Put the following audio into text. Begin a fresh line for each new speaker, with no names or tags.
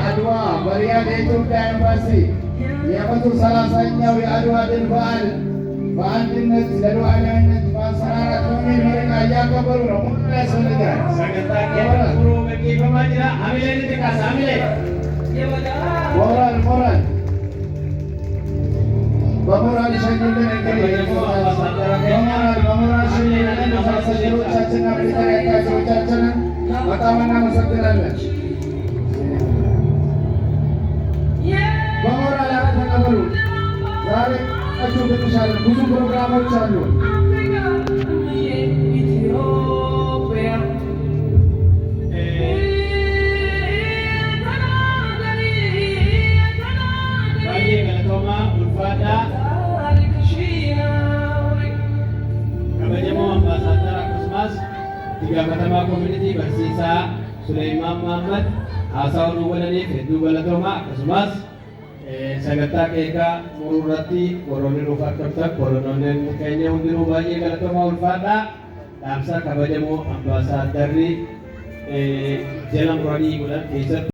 አድዋ በሪያድ የኢትዮጵያ ኤምባሲ የ130ኛው የአድዋ ድል በዓል በአንድነት ለሉዓላዊነት ማንሰራራት በሚል መሪ ቃል እያከበሩ ነው። ሁሉ ያስፈልጋል። ሞራል በሞራል ሸኝልን። እንግዲህ በሞራል ሸኝልን። አምባሳደሮቻችንና ሚሊተሪ አታችሮቻችንን በጣም እናመሰግናለን። በሞራል ተቀበሉ። ዛሬ ቀችሁ ብትሻለን ብዙ ፕሮግራሞች አሉ።
kabajamoo ambaasaadara akkasumas itti gaafatamaa koomunitii barsiisaa Suleymaan Mahammad haasaa nu godhaniif hedduu galatoomaa akkasumas sagantaa keekaa muruurratti warroonni nuuf argamtan warroonni keenya hundinuu baay'ee galatoomaa ulfaadhaa. Dhaamsa kabajamoo ambaasaaddarri jala muranii godhan keessatti